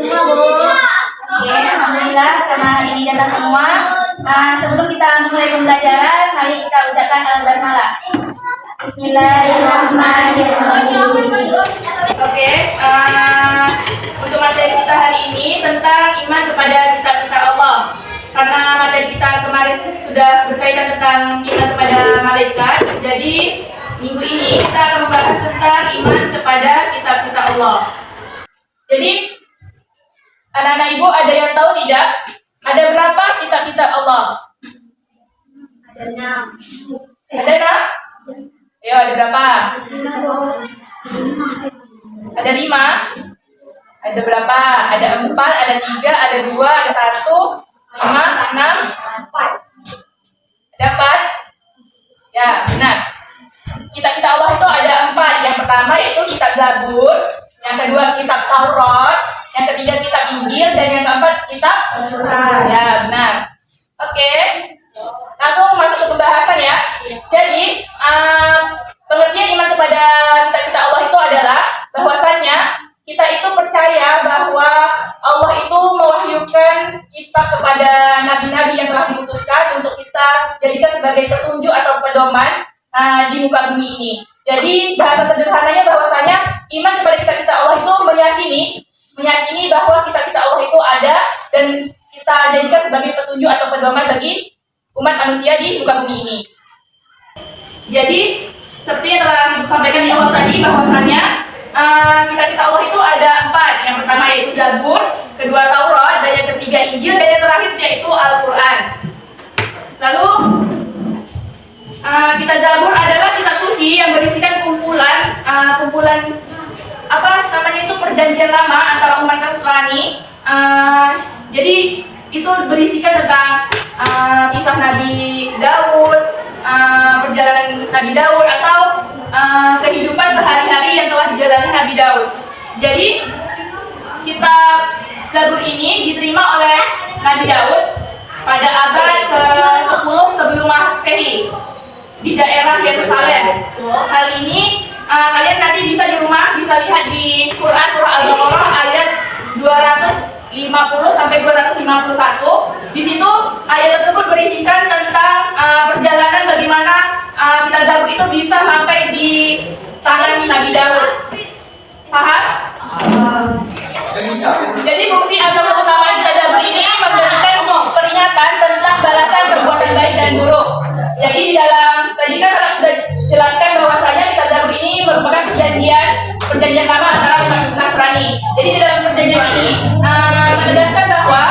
semua, Bu. Oke, alhamdulillah karena hari ini datang semua. Sebelum kita mulai pembelajaran, mari kita ucapkan al-basmalah. Bismillahirrahmanirrahim. Oke, untuk materi kita hari ini tentang iman kepada kitab-kitab Allah. Karena materi kita kemarin sudah berkaitan tentang iman kepada malaikat, jadi minggu ini kita akan membahas tentang iman kepada kitab-kitab Allah. Jadi, anak-anak ibu ada yang tahu tidak? Ada berapa kitab-kitab Allah? Ada 6. Ada 6? Ya, ada berapa? Ada 5? Ada berapa? Ada 4, ada 3, ada 2, ada 1, 5, 6, 4. Ada 4? Ya, benar. Kitab-kitab Allah itu ada 4. Yang pertama yaitu kitab Zabur, yang kedua kitab Taurat, yang ketiga kitab Injil, dan yang keempat kitab Al-Quran. Ya, benar. Oke, langsung masuk ke pembahasan ya. Jadi, pengertian iman kepada kitab-kitab Allah itu adalah bahwasannya kita itu percaya bahwa Allah itu mewahyukan kitab kepada nabi-nabi yang telah diutuskan untuk kita jadikan sebagai petunjuk atau pedoman di muka bumi ini. Jadi bahasa sederhananya bahwasanya iman kepada kitab-kitab Allah itu meyakini bahwa kitab-kitab Allah itu ada dan kita jadikan sebagai petunjuk atau pedoman bagi umat manusia di muka bumi ini. Jadi seperti yang telah disampaikan di awal tadi bahwasanya kitab-kitab Allah itu ada 4. Yang pertama yaitu Zabur, kedua Taurat, dan yang ketiga Injil, dan yang terakhir yaitu Al-Quran. Lalu kitab Zabur adalah kitab suci yang berisikan kumpulan apa namanya itu perjanjian lama antara umat Nasrani. Jadi itu berisikan tentang kisah Nabi Daud, perjalanan Nabi Daud atau kehidupan sehari-hari yang telah dijalani Nabi Daud. Jadi kitab Zabur ini diterima oleh Nabi Daud pada abad ke-10 sebelum Masehi di daerah Yerusalem. Hal ini kalian nanti bisa di rumah bisa lihat di Quran surah Al-Baqarah ayat 250 sampai 251. Di situ ayat tersebut berisikan tentang perjalanan bagaimana kitab Zabur itu bisa sampai di tangan Nabi Daud. Paham? Jadi fungsi atau keutamaan kitab Zabur ini memberikan peringatan tentang balasan perbuatan baik dan buruk. Jadi di dalam tadi kan sudah jelaskan bahwasanya kitab Zabur ini merupakan perjanjian lama antara umat Nasrani. Jadi di dalam perjanjian ini menegaskan bahwa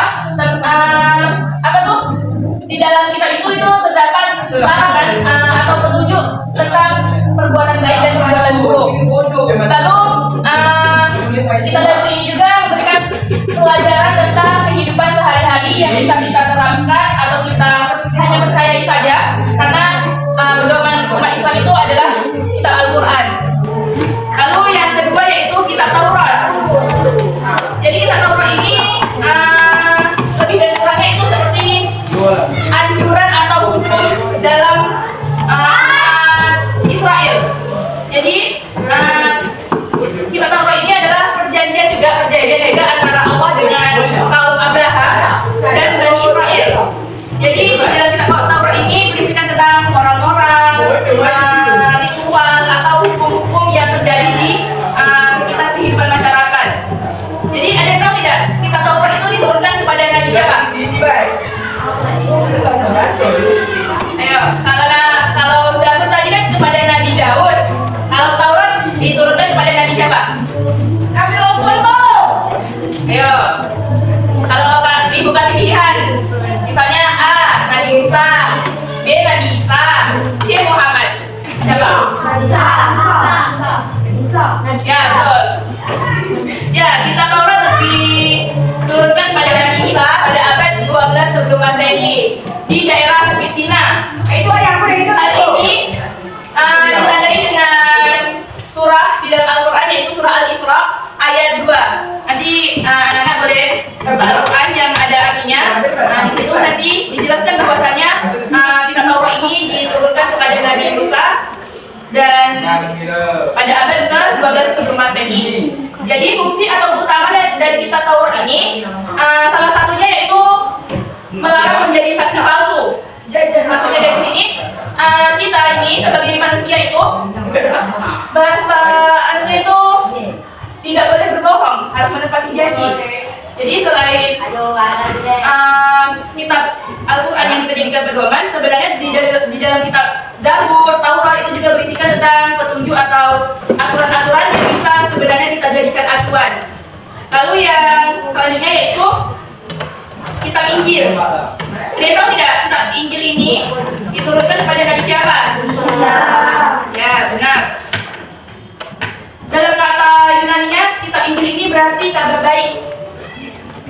di dalam kitab itu terdapat larangan atau petunjuk tentang perbuatan baik dan perbuatan buruk. Lalu kitab Zabur ini juga memberikan pelajaran tentang kehidupan sehari-hari yang bisa kita terapkan atau kita hanya percayai saja karena pedoman umat Islam itu adalah kitab Al-Quran. Lalu yang kedua yaitu kitab Taurat. Jadi kitab Taurat ini lebih dari kurangnya itu seperti anjuran atau hukum dalam Israel. Jadi kitab Taurat ini adalah perjanjian juga antara Allah dengan kaum Abraham dan Bani Israel. Jadi di dalam kitab Taurat ini berisikan tentang moral-moral, ritual atau hukum-hukum yang terjadi di sekitar kehidupan masyarakat. Jadi ada yang tahu tidak kitab Taurat itu diturunkan kepada Nabi siapa? Ayo, kalau Zabur tadi kan kepada Nabi Daud, kalau Taurat diturunkan kepada Nabi siapa? Nabi Muhammad. Ayo, kalau ibu kasih pilihan, misalnya A. Nabi Musa, B. Nabi Isa, C. Muhammad, siapa? Musa. Ya, betul. Ya, kitab Taurat diturunkan pada Nabi Isa pada abad 12 sebelum Masehi di daerah Palestina. Hal ini ditandai dengan surah di dalam Al-Quran yaitu surah Al-Isra ayat 2. Nanti anak-anak boleh buka Al-Quran yang ada artinya. Di situ nanti dijelaskan bahwasanya kitab Taurat ini diturunkan kepada Nabi Musa dan pada abad ke-12 sebelum Masehi. Jadi fungsi atau utama dari kitab Taurat ini, salah satunya yaitu melarang menjadi saksi palsu. Maksudnya dari sini, kita ini sebagai manusia itu bahasa anunya itu tidak boleh berbohong, harus menepati janji. Jadi selain kitab Al-Quran yang kita jadikan pedoman, sebenarnya di dalam kitab Zabur, Taurat itu juga berisikan tentang petunjuk atau aturan-aturan yang bisa sebenarnya kita jadikan acuan. Lalu yang selanjutnya yaitu kitab Injil. Kalian tahu tidak, kitab Injil ini diturunkan kepada Nabi siapa? Ya, benar. Dalam kata Yunaninya, kitab Injil ini berarti kabar baik.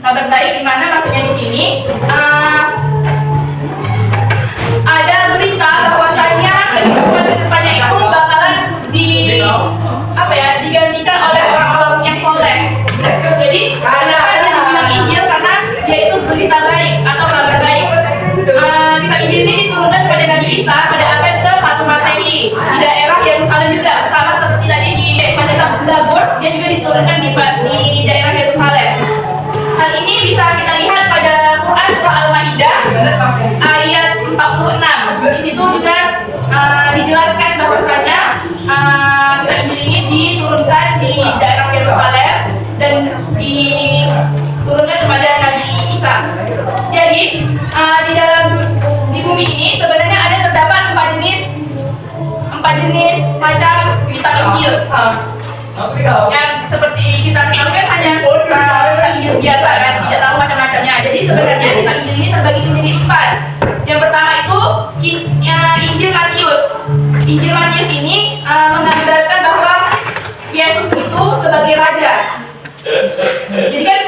Kabar baik di mana maksudnya di sini ada berita bahwasanya kehidupan kedepannya itu bakalan digantikan oleh orang-orang yang soleh. Jadi kenapa dia dibilang Injil? Karena dia itu berita baik atau kabar baik. Kitab Injil ini diturunkan kepada Nabi Isa pada abad ke-1 Masehi di daerah Yerusalem juga, sama seperti tadi pada Zabur, dia juga diturunkan di daerah Yerusalem. Hal ini bisa kita lihat pada Quran surah Al-Maidah ayat 46. Di situ juga dijelaskan bahwasanya kitab Injil ini diturunkan di daerah Yerusalem dan diturunkan kepada Nabi Isa. Jadi di bumi ini sebenarnya ada terdapat empat jenis macam kitab Injil. Yang seperti kita ketahui kan hanya kitab Injil biasa kan, tidak tahu macam-macamnya. Jadi sebenarnya kitab Injil ini terbagi menjadi 4. Yang pertama itu Injil Matius. Injil Matius ini menggambarkan bahwa Yesus itu sebagai raja. Jadi kan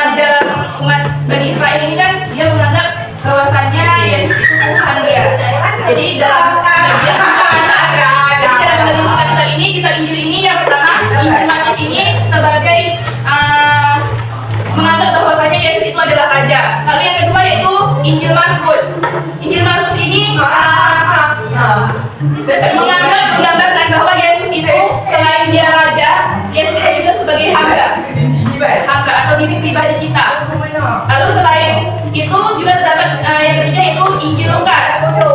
di dalam umat Bani Israel ini kan dia menganggap bahwasanya Yesus itu Tuhan dia. Jadi dalam kitab ini, kitab Injil ini yang pertama, Injil Matius ini sebagai menganggap bahwasanya Yesus itu adalah raja. Lalu yang kedua yaitu Injil Markus. Injil Markus ini menggambarkan bahwa Yesus itu selain dia raja, Yesus itu juga sebagai hamba atau diri pribadi kita. Lalu selain itu juga terdapat yang ketiga itu Injil Lukas. Itu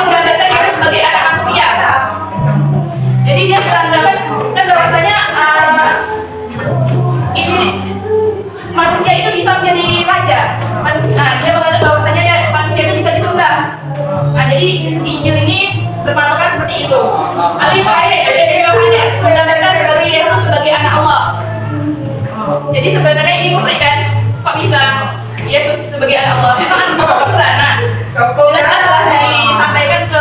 menggambarkan Yesus sebagai anak manusia. Jadi dia beranggapan kan bahwasanya ini manusia itu bisa menjadi raja. Dia menganggap bahwasanya manusia itu bisa disembah. Jadi Injil ini berpatokan seperti itu. Lalu yang terakhir itu Injil Yohanes menggambarkan sebagai Yesus sebagai anak Allah. Jadi sebenarnya ini musyrik kan? Kok bisa Yesus sebagai anak Allah? Memang anak Allah beranak. Jelas telah disampaikan ke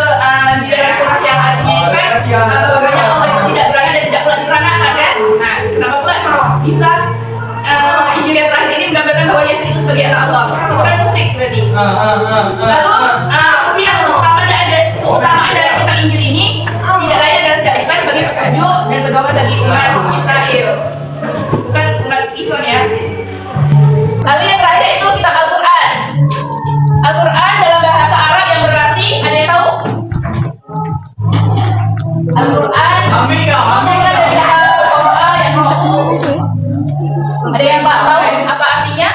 di dalam surah yang artinya itu kan bahwasanya Allah itu tidak beranak dan tidak pula diperanakan kan? Nah, kenapa pula bisa Injil yang terakhir ini menggambarkan bahwa Yesus itu sebagai anak Allah? Itu kan musyrik berarti. Lalu yang keutamaan dari kitab Injil ini tidak lain dan tidak bukan sebagai petunjuk dan pedoman bagi umat Israel, bukan umat Islam ya. Lalu yang terakhir itu kitab Al-Quran. Al-Quran dalam bahasa Arab yang berarti, ada yang tahu? Al-Quran mengumumkan dari Al-Quran yang tahu. Ada yang tahu apa artinya?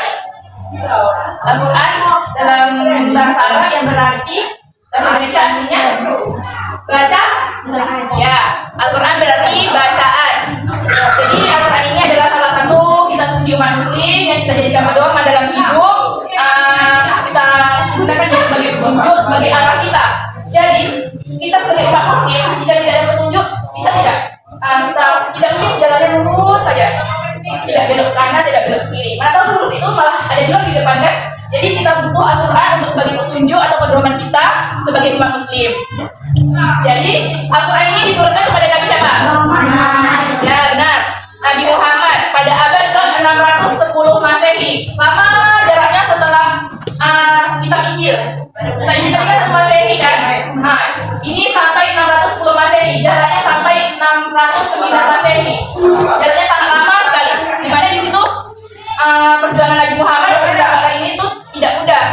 Al-Quran dalam bahasa Arab yang berarti, bahasa Indonesia artinya baca. Ya, Al-Quran berarti bacaan. Jadi Al-Quran ini adalah salah satu kitab suci umat muslim yang kita jadikan pedoman dalam hidup. Kita gunakan sebagai petunjuk, sebagai arah kita. Jadi kita sebagai umat muslim, jika tidak ada petunjuk, kita tidak mungkin jalannya lurus saja, tidak belok kanan, tidak belok kiri. Mana tahu lurus itu malah ada juga di depan kan? Jadi kita butuh Al-Quran untuk sebagai petunjuk atau pedoman kita sebagai umat muslim. Jadi Al-Quran ini diturunkan kepada Nabi siapa? Ya benar, Nabi Muhammad pada abad ke-610 Masehi. Lama jaraknya setelah kitab Injil. Kitab Injil kan 1 Masehi kan? Nah, ini sampai 610 Masehi. Jaraknya sampai 609 Masehi. Jaraknya sangat lama sekali. Di mana di situ perjuangan Nabi Muhammad mendapatkan ini tuh tidak mudah.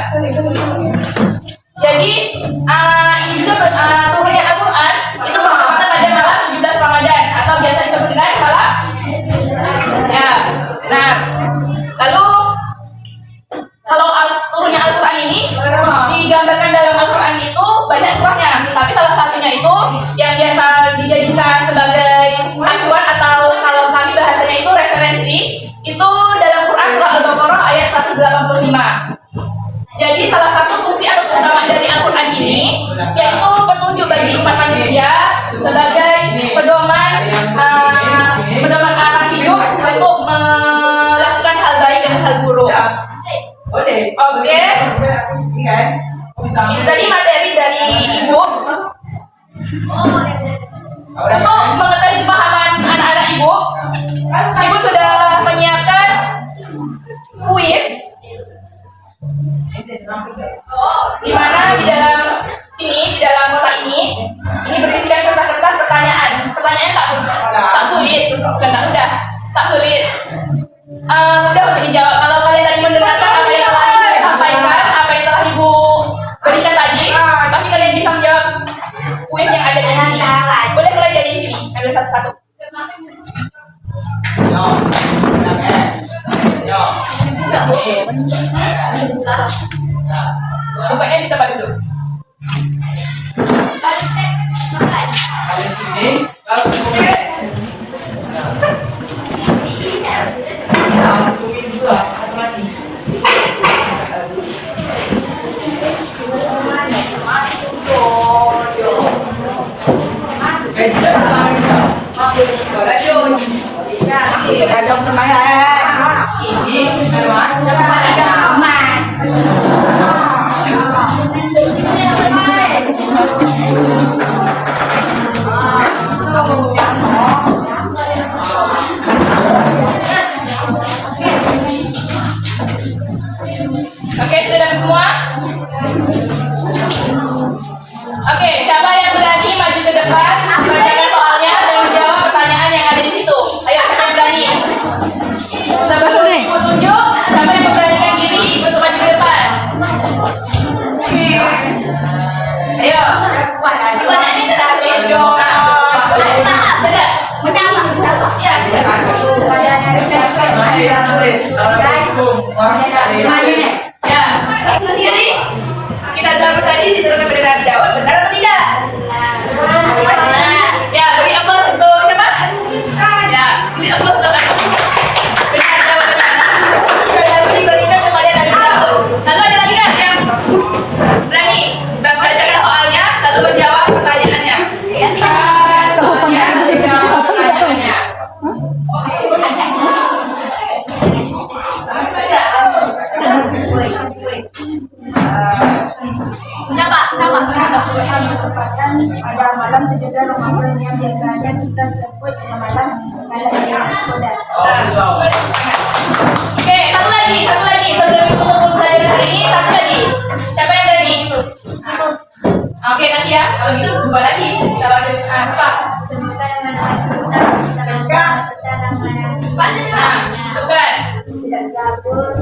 Jadi ini juga turunnya Al-Quran itu bertepatan pada malam 17 Ramadan atau biasa disebut dengan malam. Ya, benar. Jadi salah satu fungsi atau keutamaan dari Al-Quran ini yaitu petunjuk bagi umat manusia sebagai pedoman arah hidup untuk melakukan hal baik dan hal buruk. Oke. Ini tadi materi dari Ibu untuk mengetahui pemahaman anak-anak Ibu. Ibu sudah menyiapkan kuis di mana di dalam kotak ini berisikan kertas-kertas pertanyaan. Pertanyaan tak sulit, bukan tak mudah, tak sulit. Mudah untuk dijawab. Kalau kalian tadi mendengarkan apa yang telah Ibu sampaikan, apa yang telah Ibu berikan tadi, pasti kalian bisa menjawab kuis yang ada di sini. Boleh mulai dari sini, ambil satu-satu. Bukanya di tempat dulu. Oke, sudah semua? Oke, siapa yang berani maju ke depan, bacakan soalnya dan menjawab pertanyaan yang ada di situ. Ayo, siapa yang berani? Sebelum Ibu tunjuk, siapa yang memberanikan diri untuk maju ke depan? Ayo, pertanyaannya tidak sulit. Tidak. Iya, tidak. Ya, jadi kita jawab tadi diturunkan pada jawab benar atau tidak? Ya, beri aplaus untuk siapa? Ya, beri aplaus untuk aku. Benar jawabannya. Saya berikan kepada Nabi Daud. Lalu ada lagi kan yang berani membacakan soalnya lalu menjawab pertanyaannya? Soalnya menjawab pertanyaannya. Pada malam 17 Ramadan yang biasanya kita sebut malam Qadar. Oke, satu lagi. Sebelum untuk pelajaran hari ini, satu lagi. Siapa yang berani? Oke, nanti ya. Kalau gitu, dua lagi. Kita lanjut. Apa? Itu kan? Tidak zabur.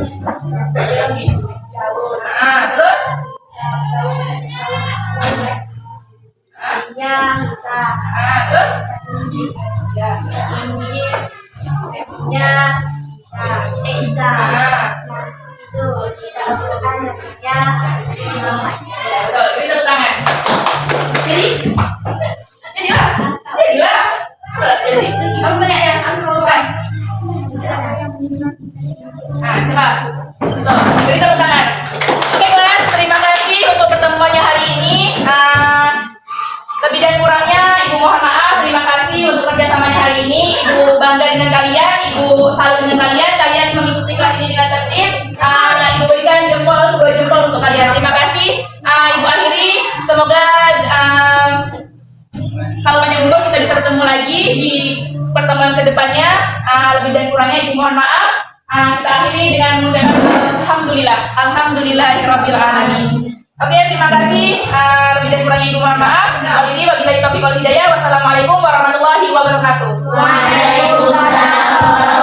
Terus? Yang sah. Terus? Esa. Itu tidak bukan namanya. Betul, beri tepuk tangan. Jadilah. Jadi. Kamu tanya ya? Bukan. Coba. Betul, beri tepuk tangan. Oke kelas, terima kasih untuk pertemuannya hari ini. Lebih dan kurangnya Ibu mohon maaf. Terima kasih untuk kerjasamanya hari ini. Ibu bangga dengan kalian, Ibu salut dengan kalian. Kalian mengikuti kelas ini dengan tertib. Ibu berikan jempol, 2 jempol untuk kalian. Terima kasih. Ibu akhiri. Semoga kalau panjang umur kita bisa bertemu lagi di pertemuan kedepannya. Lebih dan kurangnya Ibu mohon maaf. Kita akhiri dengan mengucapkan Alhamdulillahirabbil alamin. Oke, terima kasih. Lebih dan kurangnya Ibu mohon maaf. Wabillahi taufiq wal hidayah. Wassalamualaikum warahmatullahi wabarakatuh. Waalaikumsalam.